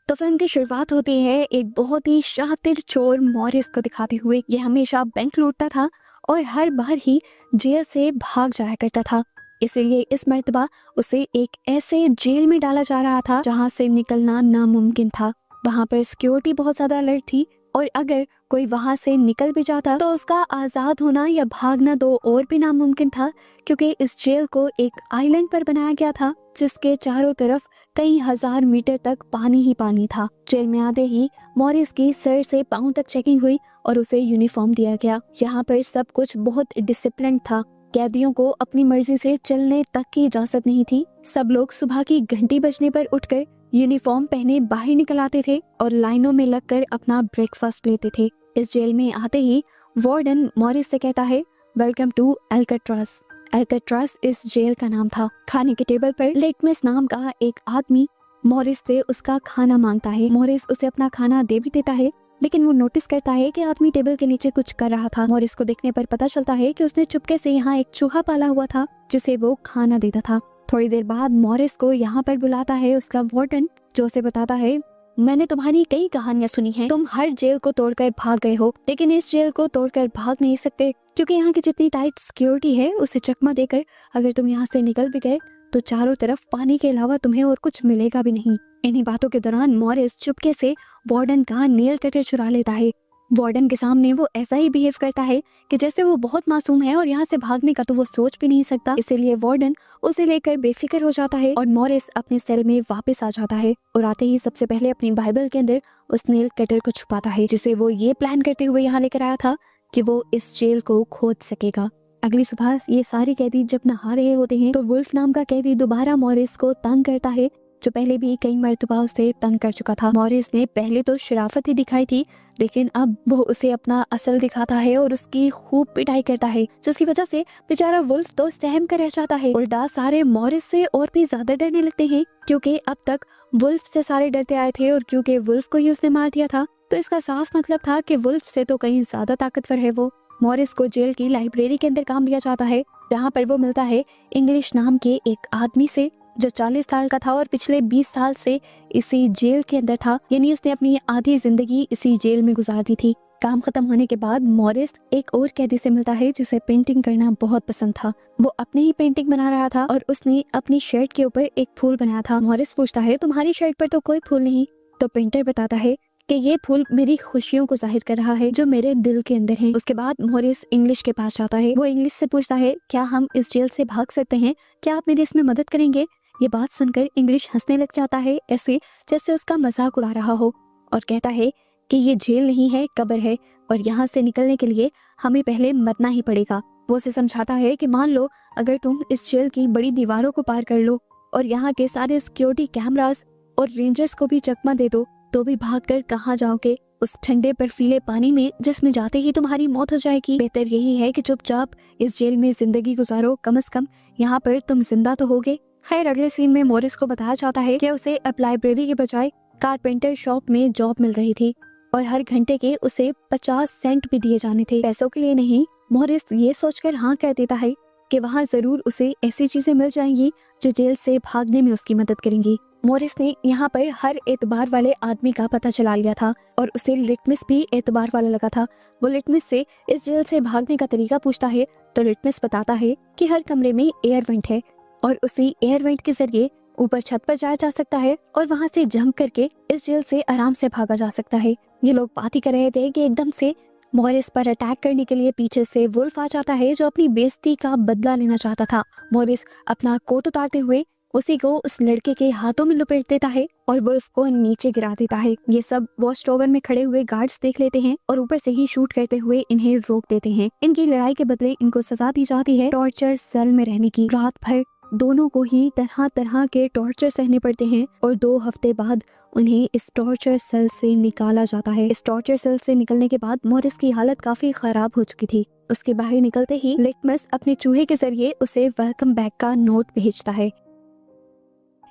तो फिल्म की शुरुआत होती है एक बहुत ही शातिर चोर मॉरिस को दिखाते हुए। ये हमेशा बैंक लूटता था और हर बार ही जेल से भाग जाया करता था। इसलिए इस मर्तबा उसे एक ऐसे जेल में डाला जा रहा था जहां से निकलना नामुमकिन था। वहां पर सिक्योरिटी बहुत ज्यादा अलर्ट थी और अगर कोई वहां से निकल भी जाता तो उसका आजाद होना या भागना दो और भी नामुमकिन था, क्योंकि इस जेल को एक आइलैंड पर बनाया गया था जिसके चारों तरफ कई हजार मीटर तक पानी ही पानी था। जेल में आते ही मॉरिस की सर से पांव तक चेकिंग हुई और उसे यूनिफॉर्म दिया गया। यहाँ पर सब कुछ बहुत डिसिप्लिन था। कैदियों को अपनी मर्जी से चलने तक की इजाजत नहीं थी। सब लोग सुबह की घंटी बजने पर उठकर यूनिफॉर्म पहने बाहर निकल आते थे और लाइनों में लगकर अपना ब्रेकफास्ट लेते थे। इस जेल में आते ही वार्डन मॉरिस से कहता है, वेलकम टू एल्काट्रास। एल्काट्रास इस जेल का नाम था। खाने के टेबल पर लिटमस नाम का एक आदमी मॉरिस से उसका खाना मांगता है। मॉरिस उसे अपना खाना दे भी देता है, लेकिन वो नोटिस करता है कि आदमी टेबल के नीचे कुछ कर रहा था। मॉरिस को देखने पर पता चलता है कि उसने चुपके से यहाँ एक चूहा पाला हुआ था जिसे वो खाना देता था। थोड़ी देर बाद मॉरिस को यहाँ पर बुलाता है उसका वार्डन, जो उसे बताता है, मैंने तुम्हारी कई कहानियां सुनी हैं। तुम हर जेल को तोड़कर भाग गए हो, लेकिन इस जेल को तोड़कर भाग नहीं सकते, क्योंकि यहाँ की जितनी टाइट सिक्योरिटी है उसे चकमा देकर अगर तुम यहाँ से निकल भी गए तो चारों तरफ पानी के अलावा तुम्हें और कुछ मिलेगा भी नहीं। इन्हीं बातों के दौरान मॉरिस चुपके से वार्डन का नेल कटर चुरा लेता है। वार्डन के सामने वो ऐसा ही बिहेव करता है कि जैसे वो बहुत मासूम है और यहाँ से भागने का तो वो सोच भी नहीं सकता। इसीलिए वार्डन उसे लेकर बेफिक्र हो जाता है और मॉरिस अपने सेल में वापस आ जाता है और आते ही सबसे पहले अपनी बाइबल के अंदर उस नेल कटर को छुपाता है, जिसे वो ये प्लान करते हुए यहाँ लेकर आया था कि वो इस जेल को खोद सकेगा। अगली सुबह ये सारे कैदी जब नहा रहे होते हैं तो वुल्फ नाम का कैदी दोबारा मॉरिस को तंग करता है, जो पहले भी कई मर्तबा उसे तंग कर चुका था। मॉरिस ने पहले तो शराफत ही दिखाई थी, लेकिन अब वो उसे अपना असल दिखाता है और उसकी खूब पिटाई करता है, जिसकी वजह से बेचारा वुल्फ तो सहम कर रह जाता है। उल्टा सारे मॉरिस से और भी ज्यादा डरने लगते हैं, क्योंकि अब तक वुल्फ से सारे डरते आए थे और क्योंकि वुल्फ को ही उसने मार दिया था तो इसका साफ मतलब था कि वुल्फ से तो कहीं ज्यादा ताकतवर है वो। मॉरिस को जेल की लाइब्रेरी के अंदर काम दिया जाता है, जहाँ पर वो मिलता है इंग्लिश नाम के एक आदमी से जो 40 साल का था और पिछले 20 साल से इसी जेल के अंदर था, यानी उसने अपनी आधी जिंदगी इसी जेल में गुजार दी थी। काम खत्म होने के बाद मॉरिस एक और कैदी से मिलता है जिसे पेंटिंग करना बहुत पसंद था। वो अपने ही पेंटिंग बना रहा था और उसने अपनी शर्ट के ऊपर एक फूल बनाया था। मॉरिस पूछता है, तुम्हारी शर्ट पर तो कोई फूल नहीं। तो पेंटर बताता है कि ये फूल मेरी खुशियों को जाहिर कर रहा है जो मेरे दिल के अंदर है। उसके बाद मॉरिस इंग्लिश के पास जाता है। वो इंग्लिश से पूछता है, क्या हम इस जेल से भाग सकते हैं? क्या आप मेरी इसमें मदद करेंगे? ये बात सुनकर इंग्लिश हंसने लग जाता है, ऐसे जैसे उसका मजाक उड़ा रहा हो, और कहता है कि ये जेल नहीं है, कब्र है और यहाँ से निकलने के लिए हमें पहले मरना ही पड़ेगा। वो उसे समझाता है कि मान लो अगर तुम इस जेल की बड़ी दीवारों को पार कर लो और यहाँ के सारे सिक्योरिटी कैमरास और रेंजर्स को भी चकमा दे दो, तो भी भागकर कहाँ जाओगे? उस ठंडे बर्फीले पानी में जिसमें जाते ही तुम्हारी मौत हो जाएगी। बेहतर यही है कि चुपचाप इस जेल में जिंदगी गुजारो, कम से कम यहाँ पर तुम जिंदा तो होगे। खैर, अगले सीन में मॉरिस को बताया जाता है कि उसे अब लाइब्रेरी के बजाय कारपेंटर शॉप में जॉब मिल रही थी और हर घंटे के उसे 50 सेंट भी दिए जाने थे। पैसों के लिए नहीं, मॉरिस ये सोचकर हाँ कह देता है कि वहाँ जरूर उसे ऐसी चीजें मिल जाएंगी जो जेल से भागने में उसकी मदद करेंगी। मॉरिस ने यहाँ पर हर एतबार वाले आदमी का पता चला लिया था और उसे लिटमस भी एतबार वाला लगा था। वो लिटमस से इस जेल से भागने का तरीका पूछता है तो लिटमस बताता है कि हर कमरे में एयर वेंट है और उसी एयर वेंट के जरिए ऊपर छत पर जाया जा सकता है और वहाँ से जंप करके इस जेल से आराम से भागा जा सकता है। ये लोग बात ही कर रहे थे कि एकदम से मॉरिस पर अटैक करने के लिए पीछे से वुल्फ आ जाता है, जो अपनी बेइज्जती का बदला लेना चाहता था। मॉरिस अपना कोट उतारते हुए उसी को उस लड़के के हाथों में लपेट देता है और वुल्फ को नीचे गिरा देता है। ये सब वॉच टावर में खड़े हुए गार्ड्स देख लेते हैं और ऊपर से ही शूट करते हुए इन्हें रोक देते हैं। इनकी लड़ाई के बदले इनको सजा दी जाती है टॉर्चर सेल में रहने की। रात भर दोनों को ही तरह तरह के टॉर्चर सहने पड़ते हैं और 2 हफ्ते बाद उन्हें इस टॉर्चर सेल से निकाला जाता है। इस टॉर्चर सेल से निकलने के बाद मॉरिस की हालत काफी खराब हो चुकी थी। उसके बाहर निकलते ही लिटमस अपने चूहे के जरिए उसे वेलकम बैक का नोट भेजता है।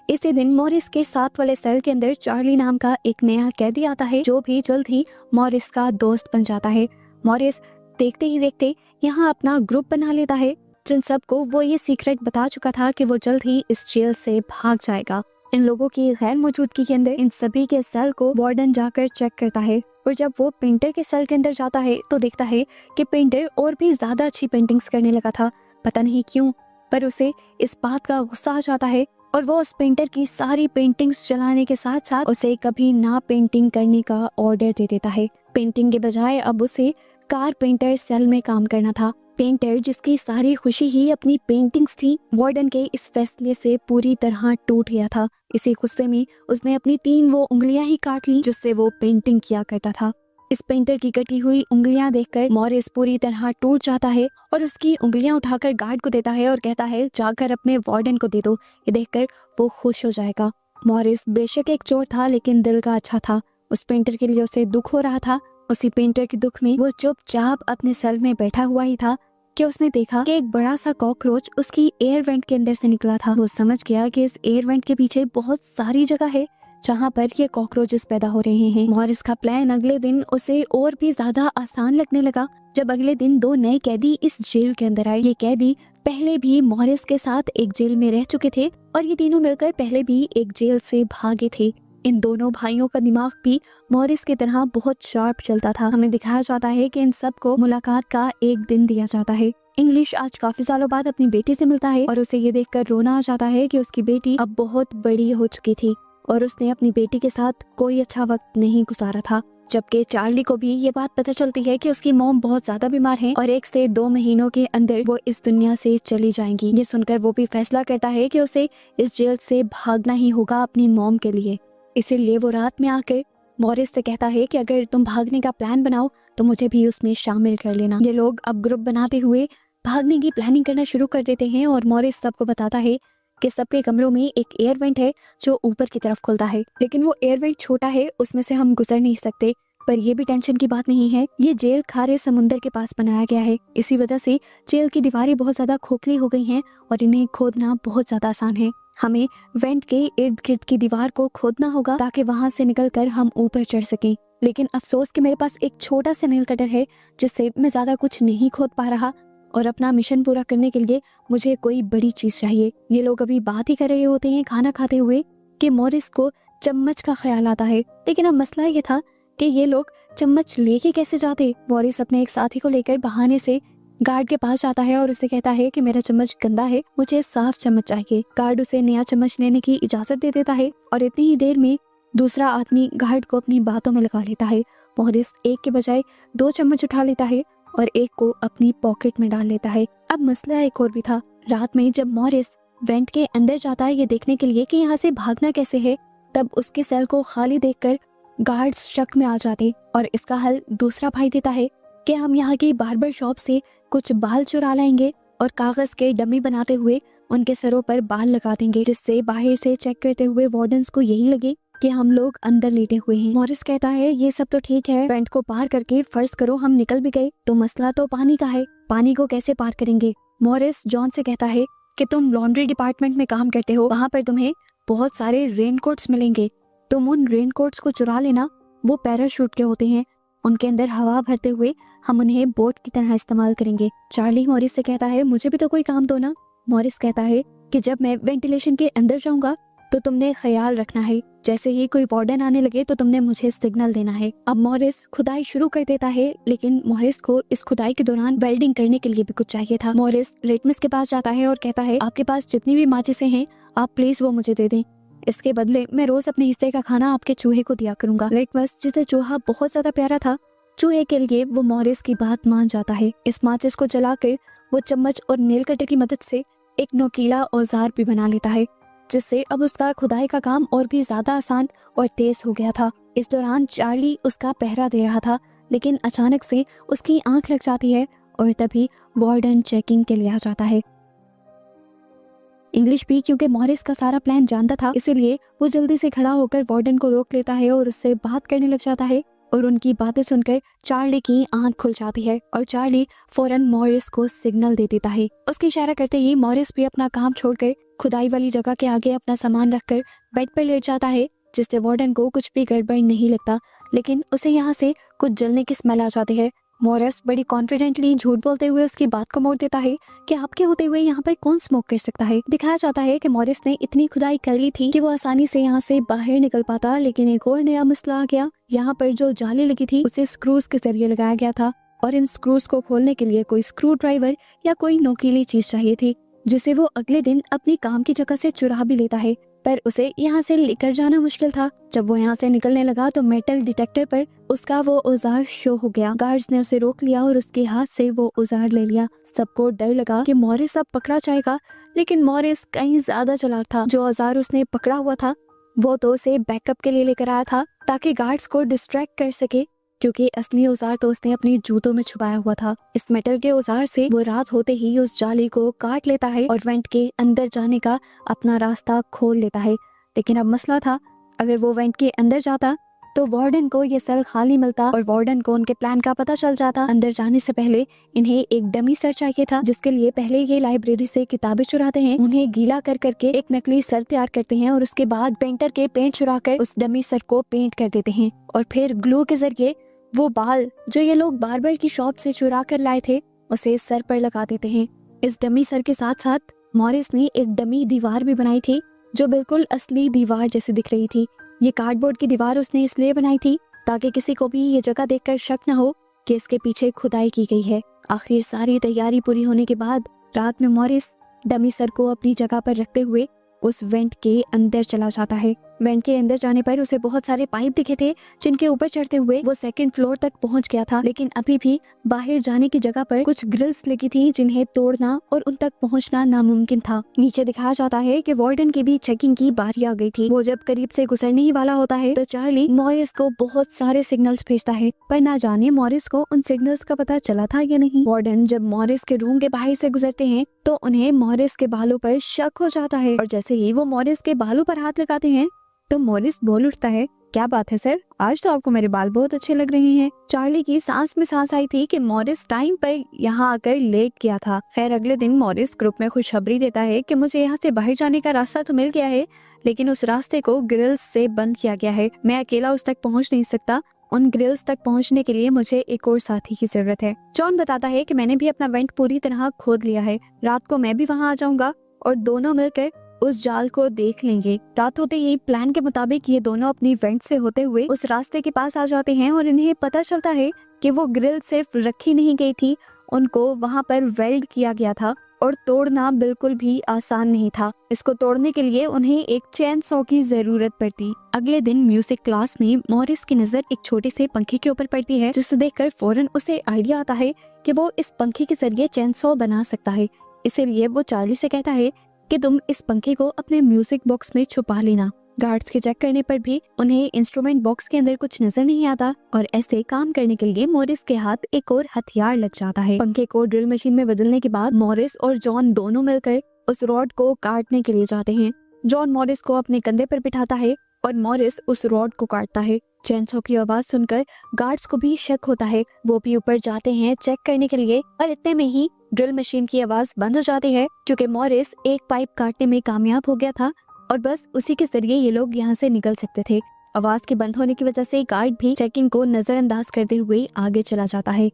इसी दिन मॉरिस के साथ वाले सेल के अंदर चार्ली नाम का एक नया कैदी आता है, जो भी जल्द ही मॉरिस का दोस्त बन जाता है। मॉरिस देखते ही देखते यहाँ अपना ग्रुप बना लेता है, जिन सबको वो ये सीक्रेट बता चुका था कि वो जल्द ही इस जेल से भाग जाएगा। इन लोगों की गैर मौजूदगी के अंदर इन सभी के सेल को वार्डन जाकर चेक करता है और जब वो पेंटर के सेल के अंदर जाता है तो देखता है कि पेंटर और भी ज्यादा अच्छी पेंटिंग्स करने लगा था। पता नहीं क्यों, पर उसे इस बात का गुस्सा आ जाता है और वो उस पेंटर की सारी पेंटिंग्स जलाने के साथ साथ उसे कभी ना पेंटिंग करने का ऑर्डर दे देता है। पेंटिंग के बजाय अब उसे कारपेंटर सेल में काम करना था। पेंटर, जिसकी सारी खुशी ही अपनी पेंटिंग्स थी, वार्डन के इस फैसले से पूरी तरह टूट गया था। इसी गुस्से में उसने अपनी 3 वो उंगलियां ही काट ली जिससे वो पेंटिंग किया करता था। इस पेंटर की कटी हुई उंगलियां देखकर मॉरिस पूरी तरह टूट जाता है और उसकी उंगलियां उठाकर गार्ड को देता है और कहता है जाकर अपने वार्डन को दे दो। ये देखकर वो खुश हो जाएगा। मॉरिस बेशक एक चोर था लेकिन दिल का अच्छा था। उस पेंटर के लिए उसे दुख हो रहा था। उसी पेंटर के दुख में वो चुपचाप अपने सेल में बैठा हुआ ही था कि उसने देखा कि एक बड़ा सा कॉकरोच उसकी एयर वेंट के अंदर से निकला था। वो समझ गया कि इस एयर वेंट के पीछे बहुत सारी जगह है जहाँ पर ये कॉकरोचेस पैदा हो रहे हैं। मॉरिस का प्लान अगले दिन उसे और भी ज्यादा आसान लगने लगा जब अगले दिन 2 नए कैदी इस जेल के अंदर आए। ये कैदी पहले भी मॉरिस के साथ एक जेल में रह चुके थे और ये तीनों मिलकर पहले भी एक जेल से भागे थे। इन दोनों भाइयों का दिमाग भी मॉरिस की तरह बहुत शार्प चलता था। हमें दिखाया जाता है कि इन सबको मुलाकात का एक दिन दिया जाता है। इंग्लिश आज काफी सालों बाद अपनी बेटी से मिलता है और उसे ये देखकर रोना आ जाता है कि उसकी बेटी अब बहुत बड़ी हो चुकी थी और उसने अपनी बेटी के साथ कोई अच्छा वक्त नहीं गुजारा था। जबकि चार्ली को भी ये बात पता चलती है कि उसकी मॉम बहुत ज्यादा बीमार है और 1 से 2 महीनों के अंदर वो इस दुनिया से चली जाएंगी। ये सुनकर वो भी फैसला करता है कि उसे इस जेल से भागना ही होगा अपनी मॉम के लिए। इसीलिए वो रात में आकर मॉरिस से कहता है कि अगर तुम भागने का प्लान बनाओ तो मुझे भी उसमें शामिल कर लेना। ये लोग अब ग्रुप बनाते हुए भागने की प्लानिंग करना शुरू कर देते हैं और मॉरिस सबको बताता है कि सबके कमरों में एक एयर वेंट है जो ऊपर की तरफ खुलता है, लेकिन वो एयर वेंट छोटा है, उसमें से हम गुजर नहीं सकते। पर ये भी टेंशन की बात नहीं है, ये जेल खारे समुंदर के पास बनाया गया है। इसी वजह से जेल की दीवारें बहुत ज्यादा खोखली हो गई हैं और इन्हें खोदना बहुत ज्यादा आसान है। हमें वेंट के इर्द गिर्द की दीवार को खोदना होगा ताकि वहां से निकलकर हम ऊपर चढ़ सकें। लेकिन अफसोस कि मेरे पास एक छोटा सा नेल कटर है जिससे मैं ज्यादा कुछ नहीं खोद पा रहा और अपना मिशन पूरा करने के लिए मुझे कोई बड़ी चीज चाहिए। ये लोग अभी बात ही कर रहे होते हैं खाना खाते हुए कि मॉरिस को चम्मच का ख्याल आता है। लेकिन अब मसला ये था कि ये लोग चम्मच लेके कैसे जाते। मॉरिस अपने एक साथी को लेकर बहाने से गार्ड के पास जाता है और उसे कहता है कि मेरा चम्मच गंदा है, मुझे साफ चम्मच चाहिए। गार्ड उसे नया चम्मच लेने की इजाजत दे देता है और इतनी ही देर में दूसरा आदमी गार्ड को अपनी बातों में लगा लेता है। मॉरिस एक के बजाय 2 चम्मच उठा लेता है और एक को अपनी पॉकेट में डाल लेता है। अब मसला एक और भी था। रात में जब मॉरिस वेंट के अंदर जाता है ये देखने के लिए कि यहाँ से भागना कैसे है, तब उसके सेल को खाली देखकर गार्ड्स शक में आ जाते और इसका हल दूसरा भाई देता है कि हम यहाँ की बार्बर शॉप से कुछ बाल चुरा लाएंगे और कागज के डमी बनाते हुए उनके सरों पर बाल लगा देंगे, जिससे बाहर से चेक करते हुए वार्डन्स को यही लगे कि हम लोग अंदर लेटे हुए हैं। मॉरिस कहता है ये सब तो ठीक है, वेंट को पार करके फर्ज करो हम निकल भी गए तो मसला तो पानी का है, पानी को कैसे पार करेंगे। मॉरिस जॉन से कहता है कि तुम लॉन्ड्री डिपार्टमेंट में काम करते हो, वहाँ पर तुम्हें बहुत सारे रेनकोट्स मिलेंगे, तुम उन रेनकोट्स को चुरा लेना। वो पैराशूट के होते हैं, उनके अंदर हवा भरते हुए हम उन्हें बोट की तरह इस्तेमाल करेंगे। चार्ली मॉरिस से कहता है मुझे भी तो कोई काम दो ना। मॉरिस कहता है कि जब मैं वेंटिलेशन के अंदर जाऊंगा तो तुमने ख्याल रखना है, जैसे ही कोई वार्डन आने लगे तो तुमने मुझे सिग्नल देना है। अब मॉरिस खुदाई शुरू कर देता है, लेकिन मॉरिस को इस खुदाई के दौरान वेल्डिंग करने के लिए भी कुछ चाहिए था। मॉरिस लिटमस के पास जाता है और कहता है आपके पास जितनी भी माचिसें हैं आप प्लीज वो मुझे दे दें, इसके बदले मैं रोज अपने हिस्से का खाना आपके चूहे को दिया करूंगा। लिटमस, जिसे चूहा बहुत ज्यादा प्यारा था, चूहे के लिए वो मॉरिस की बात मान जाता है। इस माचिस को जलाकर वो चम्मच और नेल कटर की मदद से एक नोकीला औजार भी बना लेता है, जिससे अब उसका खुदाई का काम और भी ज्यादा आसान और तेज हो गया था। इस दौरान चार्ली उसका पहरा दे रहा था, लेकिन अचानक से उसकी आंख लग जाती है और तभी वार्डन चेकिंग के लिए आ जाता है। इंग्लिश भी क्योंकि मॉरिस का सारा प्लान जानता था, इसीलिए वो जल्दी से खड़ा होकर वार्डन को रोक लेता है और उससे बात करने लग जाता है और उनकी बातें सुनकर चार्ली की आंख खुल जाती है और चार्ली फौरन मॉरिस को सिग्नल दे देता है। उसके इशारा करते ही मॉरिस भी अपना काम छोड़कर खुदाई वाली जगह के आगे अपना सामान रखकर बेड पर लेट जाता है, जिससे वार्डन को कुछ भी गड़बड़ नहीं लगता, लेकिन उसे यहाँ से कुछ जलने की स्मेल आ जाती है। मॉरिस बड़ी कॉन्फिडेंटली झूठ बोलते हुए उसकी बात को मोड़ देता है कि आपके होते हुए यहाँ पर कौन स्मोक कर सकता है। दिखाया जाता है कि मॉरिस ने इतनी खुदाई कर ली थी कि वो आसानी से यहाँ से बाहर निकल पाता, लेकिन एक और नया मसला आ गया। यहाँ पर जो जाली लगी थी उसे स्क्रूज के जरिए लगाया गया था और इन स्क्रूज को खोलने के लिए कोई स्क्रू ड्राइवर या कोई नोकीली चीज चाहिए थी, जिसे वो अगले दिन अपनी काम की जगह से चुरा भी लेता है। पर उसे यहाँ से लेकर जाना मुश्किल था। जब वो यहाँ से निकलने लगा तो मेटल डिटेक्टर पर उसका वो औजार शो हो गया। गार्ड्स ने उसे रोक लिया और उसके हाथ से वो औजार ले लिया। सबको डर लगा कि मॉरिस अब पकड़ा जाएगा, लेकिन मॉरिस कहीं ज्यादा चालाक था। जो औजार उसने पकड़ा हुआ था वो तो उसे बैकअप के लिए लेकर आया था ताकि गार्ड्स को डिस्ट्रैक्ट कर सके, क्योंकि असली औजार तो उसने अपने जूतों में छुपाया हुआ था। इस मेटल के औजार से वो रात होते ही उस जाली को काट लेता है और वेंट के अंदर जाने का अपना रास्ता खोल लेता है। लेकिन अब मसला था, अगर वो वेंट के अंदर जाता तो वार्डन को ये सेल खाली मिलता और वार्डन को उनके प्लान का पता चल जाता। अंदर जाने से पहले इन्हें एक डमी सर चाहिए था, जिसके लिए पहले ये लाइब्रेरी से किताबें चुराते हैं, उन्हें गीला कर करके एक नकली सर तैयार करते हैं और उसके बाद पेंटर के पेंट चुरा कर उस डमी सर को पेंट कर देते हैं और फिर ग्लू के जरिए वो बाल जो ये लोग बार्बर की शॉप से चुरा कर लाए थे उसे सर पर लगा देते हैं। इस डमी सर के साथ साथ मॉरिस ने एक डमी दीवार भी बनाई थी जो बिल्कुल असली दीवार जैसी दिख रही थी। ये कार्डबोर्ड की दीवार उसने इसलिए बनाई थी ताकि किसी को भी ये जगह देखकर शक न हो कि इसके पीछे खुदाई की गई है। आखिर सारी तैयारी पूरी होने के बाद रात में मॉरिस डमी सर को अपनी जगह पर रखते हुए उस वेंट के अंदर चला जाता है। वेंट के अंदर जाने पर उसे बहुत सारे पाइप दिखे थे जिनके ऊपर चढ़ते हुए वो सेकंड फ्लोर तक पहुंच गया था, लेकिन अभी भी बाहर जाने की जगह पर कुछ ग्रिल्स लगी थी जिन्हें तोड़ना और उन तक पहुंचना नामुमकिन था। नीचे दिखाया जाता है कि वार्डन की भी चेकिंग की बारी आ गई थी। वो जब करीब से गुजरने ही वाला होता है तो चार्ली मॉरिस को बहुत सारे सिग्नल्स भेजता है, पर ना जाने मॉरिस को उन सिग्नल्स का पता चला था या नहीं। वार्डन जब मॉरिस के रूम के बाहर से गुजरते हैं तो उन्हें मॉरिस के बालों पर शक हो जाता है और जैसे ही वो मॉरिस के बालों पर हाथ लगाते हैं तो मॉरिस बोल उठता है, क्या बात है सर, आज तो आपको मेरे बाल बहुत अच्छे लग रहे हैं। चार्ली की सांस में सांस आई थी कि मॉरिस टाइम पर यहाँ आकर लेट गया था। खैर अगले दिन मॉरिस ग्रुप में खुशखबरी देता है कि मुझे यहाँ से बाहर जाने का रास्ता तो मिल गया है, लेकिन उस रास्ते को ग्रिल्स से बंद किया गया है। मैं अकेला उस तक पहुँच नहीं सकता। उन ग्रिल्स तक पहुँचने के लिए मुझे एक और साथी की जरूरत है। जॉन बताता है कि मैंने भी अपना वेंट पूरी तरह खोद लिया है। रात को मैं भी वहाँ आ जाऊंगा और दोनों मिलकर उस जाल को देख लेंगे। रात होते ही प्लान के मुताबिक ये दोनों अपनी वेंट से होते हुए उस रास्ते के पास आ जाते हैं और इन्हें पता चलता है कि वो ग्रिल सिर्फ रखी नहीं गई थी, उनको वहाँ पर वेल्ड किया गया था और तोड़ना बिल्कुल भी आसान नहीं था। इसको तोड़ने के लिए उन्हें एक चेन सॉ की जरूरत पड़ती। अगले दिन म्यूजिक क्लास में मॉरिस की नजर एक छोटे से पंखे के ऊपर पड़ती है, जिसे देखकर फौरन उसे आइडिया आता है कि वो इस पंखे के जरिए चेन सॉ बना सकता है। इसीलिए वो चार्ली से कहता है कि तुम इस पंखे को अपने म्यूजिक बॉक्स में छुपा लेना। गार्ड्स के चेक करने पर भी उन्हें इंस्ट्रूमेंट बॉक्स के अंदर कुछ नजर नहीं आता और ऐसे काम करने के लिए मॉरिस के हाथ एक और हथियार लग जाता है। पंखे को ड्रिल मशीन में बदलने के बाद मॉरिस और जॉन दोनों मिलकर उस रॉड को काटने के लिए जाते हैं। जॉन मॉरिस को अपने कंधे पर बिठाता है और मॉरिस उस रॉड को काटता है। चेनसॉ की आवाज सुनकर गार्ड्स को भी शक होता है। वो भी ऊपर जाते हैं चेक करने के लिए और इतने में ही ड्रिल मशीन की आवाज बंद हो जाती है, क्योंकि मॉरिस एक पाइप काटने में कामयाब हो गया था और बस उसी के जरिए ये लोग यहाँ से निकल सकते थे। आवाज के बंद होने की वजह से गार्ड भी चेकिंग को नजरअंदाज करते हुए आगे चला जाता है।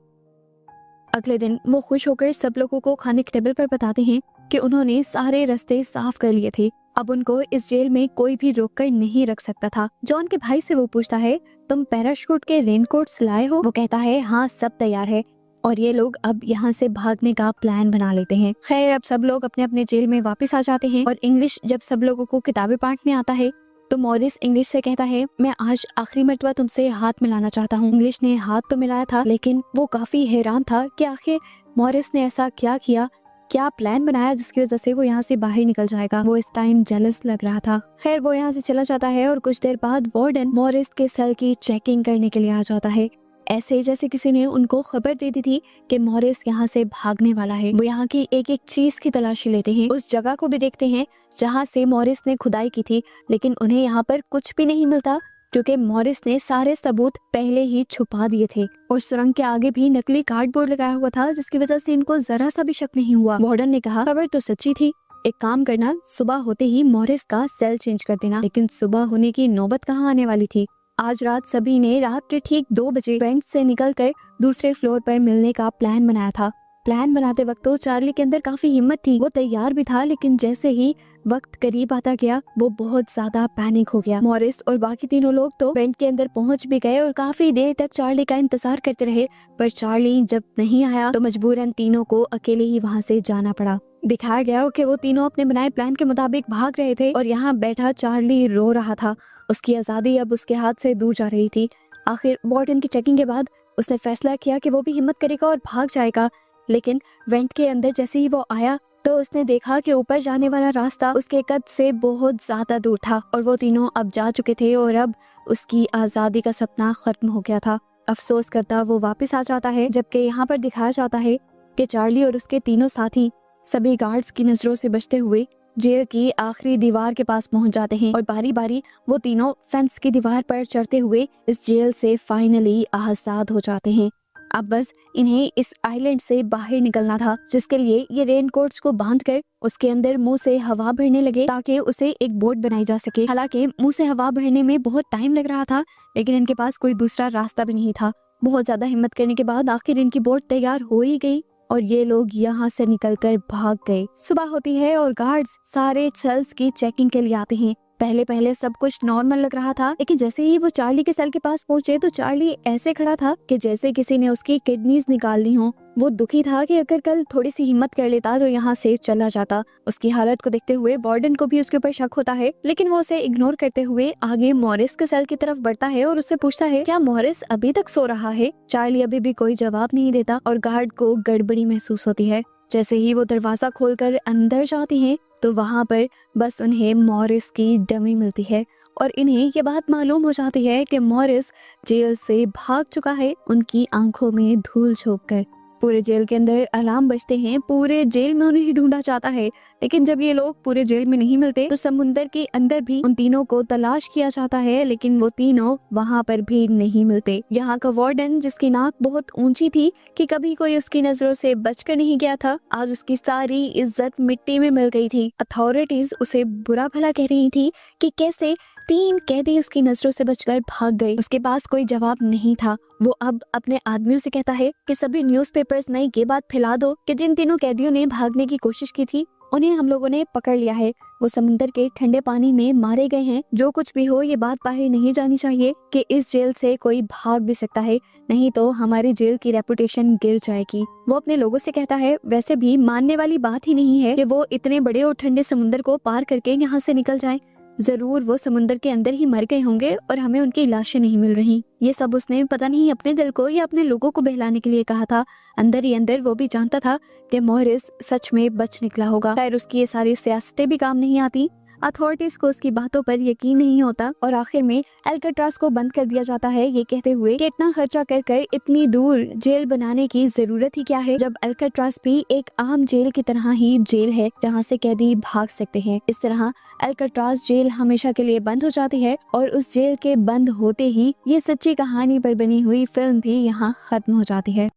अगले दिन वो खुश होकर सब लोगों को खाने के टेबल पर बताते हैं कि उन्होंने सारे रास्ते साफ कर लिए थे। अब उनको इस जेल में कोई भी रोककर नहीं रख सकता था। जॉन के भाई से वो पूछता है, तुम पैराशूट के रेनकोट्स लाए हो? वो कहता है, हाँ सब तैयार है। और ये लोग अब यहाँ से भागने का प्लान बना लेते हैं। खैर अब सब लोग अपने अपने जेल में वापस आ जाते हैं और इंग्लिश जब सब लोगों को किताबें बांटने आता है तो मॉरिस इंग्लिश से कहता है, मैं आज आखिरी मर्तबा तुमसे हाथ मिलाना चाहता हूँ। इंग्लिश ने हाथ तो मिलाया था, लेकिन वो काफी हैरान था कि आखिर मॉरिस ने ऐसा क्या किया, क्या प्लान बनाया जिसकी वजह से वो यहाँ से बाहर निकल जाएगा। वो इस टाइम जेलस लग रहा था। खैर वो यहाँ से चला जाता है और कुछ देर बाद वार्डन मॉरिस के सेल की चेकिंग करने के लिए आ जाता है, ऐसे जैसे किसी ने उनको खबर दे दी थी कि मॉरिस यहाँ से भागने वाला है। वो यहाँ की एक एक चीज की तलाशी लेते हैं, उस जगह को भी देखते हैं जहाँ से मॉरिस ने खुदाई की थी, लेकिन उन्हें यहाँ पर कुछ भी नहीं मिलता क्योंकि मॉरिस ने सारे सबूत पहले ही छुपा दिए थे। उस सुरंग के आगे भी नकली कार्डबोर्ड लगाया हुआ था, जिसकी वजह से इनको जरा सा भी शक नहीं हुआ। वार्डन ने कहा, खबर तो सच्ची थी, एक काम करना, सुबह होते ही मॉरिस का सेल चेंज कर देना। लेकिन सुबह होने की नौबत कहाँ आने वाली थी। आज रात सभी ने रात के ठीक 2 बजे बैंक से निकलकर दूसरे फ्लोर पर मिलने का प्लान बनाया था। प्लान बनाते वक्त तो चार्ली के अंदर काफी हिम्मत थी, वो तैयार भी था, लेकिन जैसे ही वक्त करीब आता गया वो बहुत ज्यादा पैनिक हो गया। मॉरिस और बाकी तीनों लोग तो बैंक के अंदर पहुंच भी गए और काफी देर तक चार्ली का इंतजार करते रहे, पर चार्ली जब नहीं आया तो मजबूरन तीनों को अकेले ही वहां से जाना पड़ा। दिखाया गया कि वो तीनों अपने बनाए प्लान के मुताबिक भाग रहे थे और यहाँ बैठा चार्ली रो रहा था। उसकी आजादी अब उसके हाथ से दूर जा रही थी। आखिर वार्डन की चेकिंग के बाद उसने फैसला किया कि वो भी हिम्मत करेगा और भाग जाएगा, लेकिन वेंट के अंदर जैसे ही वो आया तो उसने देखा कि ऊपर जाने वाला रास्ता उसके कद से बहुत ज्यादा दूर था और वो तीनों अब जा चुके थे और अब उसकी आजादी का सपना खत्म हो गया था। अफसोस करता वो वापस आ जाता है, जबकि यहाँ पर दिखाया जाता है कि चार्ली और उसके तीनों साथी सभी गार्ड्स की नजरों से बचते हुए जेल की आखिरी दीवार के पास पहुंच जाते हैं और बारी बारी वो तीनों फेंस की दीवार पर चढ़ते हुए इस जेल से फाइनली आजाद हो जाते हैं। अब बस इन्हें इस आइलैंड से बाहर निकलना था, जिसके लिए ये रेनकोट्स को बांधकर उसके अंदर मुंह से हवा भरने लगे ताकि उसे एक बोट बनाई जा सके। हालांकि मुंह से हवा भरने में बहुत टाइम लग रहा था, लेकिन इनके पास कोई दूसरा रास्ता भी नहीं था। बहुत ज्यादा हिम्मत करने के बाद आखिर इनकी बोट तैयार हो ही गई और ये लोग यहाँ से निकलकर भाग गए। सुबह होती है और गार्ड्स सारे सेल्स की चेकिंग के लिए आते हैं। पहले पहले सब कुछ नॉर्मल लग रहा था, लेकिन जैसे ही वो चार्ली के सेल के पास पहुंचे तो चार्ली ऐसे खड़ा था कि जैसे किसी ने उसकी किडनीज निकाल ली हो। वो दुखी था कि अगर कल थोड़ी सी हिम्मत कर लेता तो यहाँ से चला जाता। उसकी हालत को देखते हुए वार्डन को भी उसके ऊपर शक होता है, लेकिन वो उसे इग्नोर करते हुए आगे मॉरिस के सेल की तरफ बढ़ता है और उससे पूछता है क्या मॉरिस अभी तक सो रहा है। चार्ली अभी भी कोई जवाब नहीं देता और गार्ड को गड़बड़ी महसूस होती है। जैसे ही वो दरवाजा खोलकर अंदर जाती हैं तो वहाँ पर बस उन्हें मॉरिस की डमी मिलती है और इन्हें ये बात मालूम हो जाती है कि मॉरिस जेल से भाग चुका है, उनकी आंखों में धूल झोंककर। पूरे जेल के अंदर अलार्म बजते हैं, पूरे जेल में उन्हें ढूंढा जाता है, लेकिन जब ये लोग पूरे जेल में नहीं मिलते तो समुंदर के अंदर भी उन तीनों को तलाश किया जाता है, लेकिन वो तीनों वहाँ पर भी नहीं मिलते। यहाँ का वार्डन, जिसकी नाक बहुत ऊंची थी कि कभी कोई उसकी नजरों से बचकर नहीं गया था, आज उसकी सारी इज्जत मिट्टी में मिल गई थी। अथॉरिटीज उसे बुरा भला कह रही थी कि कैसे 3 कैदी उसकी नजरों से बचकर भाग गए। उसके पास कोई जवाब नहीं था। वो अब अपने आदमियों से कहता है कि सभी न्यूज़पेपर्स में ये बात फैला दो कि जिन तीनों कैदियों ने भागने की कोशिश की थी उन्हें हम लोगों ने पकड़ लिया है। वो समुंदर के ठंडे पानी में मारे गए हैं। जो कुछ भी हो ये बात बाहर नहीं जानी चाहिए कि इस जेल से कोई भाग भी सकता है, नहीं तो हमारी जेल की रेपुटेशन गिर जाएगी। वो अपने लोगों से कहता है वैसे भी मानने वाली बात ही नहीं है कि वो इतने बड़े और ठंडे समुंदर को पार करके यहाँ से निकल जाए। जरूर वो समुंदर के अंदर ही मर गए होंगे और हमें उनकी लाशें नहीं मिल रही। ये सब उसने पता नहीं अपने दिल को या अपने लोगों को बहलाने के लिए कहा था। अंदर ही अंदर वो भी जानता था कि मॉरिस सच में बच निकला होगा। खैर उसकी ये सारी सियासतें भी काम नहीं आती। अथॉरिटीज को उसकी बातों पर यकीन नहीं होता और आखिर में अल्काट्राज को बंद कर दिया जाता है, ये कहते हुए कि इतना खर्चा कर कर इतनी दूर जेल बनाने की जरूरत ही क्या है, जब अल्काट्राज भी एक आम जेल की तरह ही जेल है जहाँ से कैदी भाग सकते हैं। इस तरह अल्काट्राज जेल हमेशा के लिए बंद हो जाती है और उस जेल के बंद होते ही ये सच्ची कहानी पर बनी हुई फिल्म भी यहाँ खत्म हो जाती है।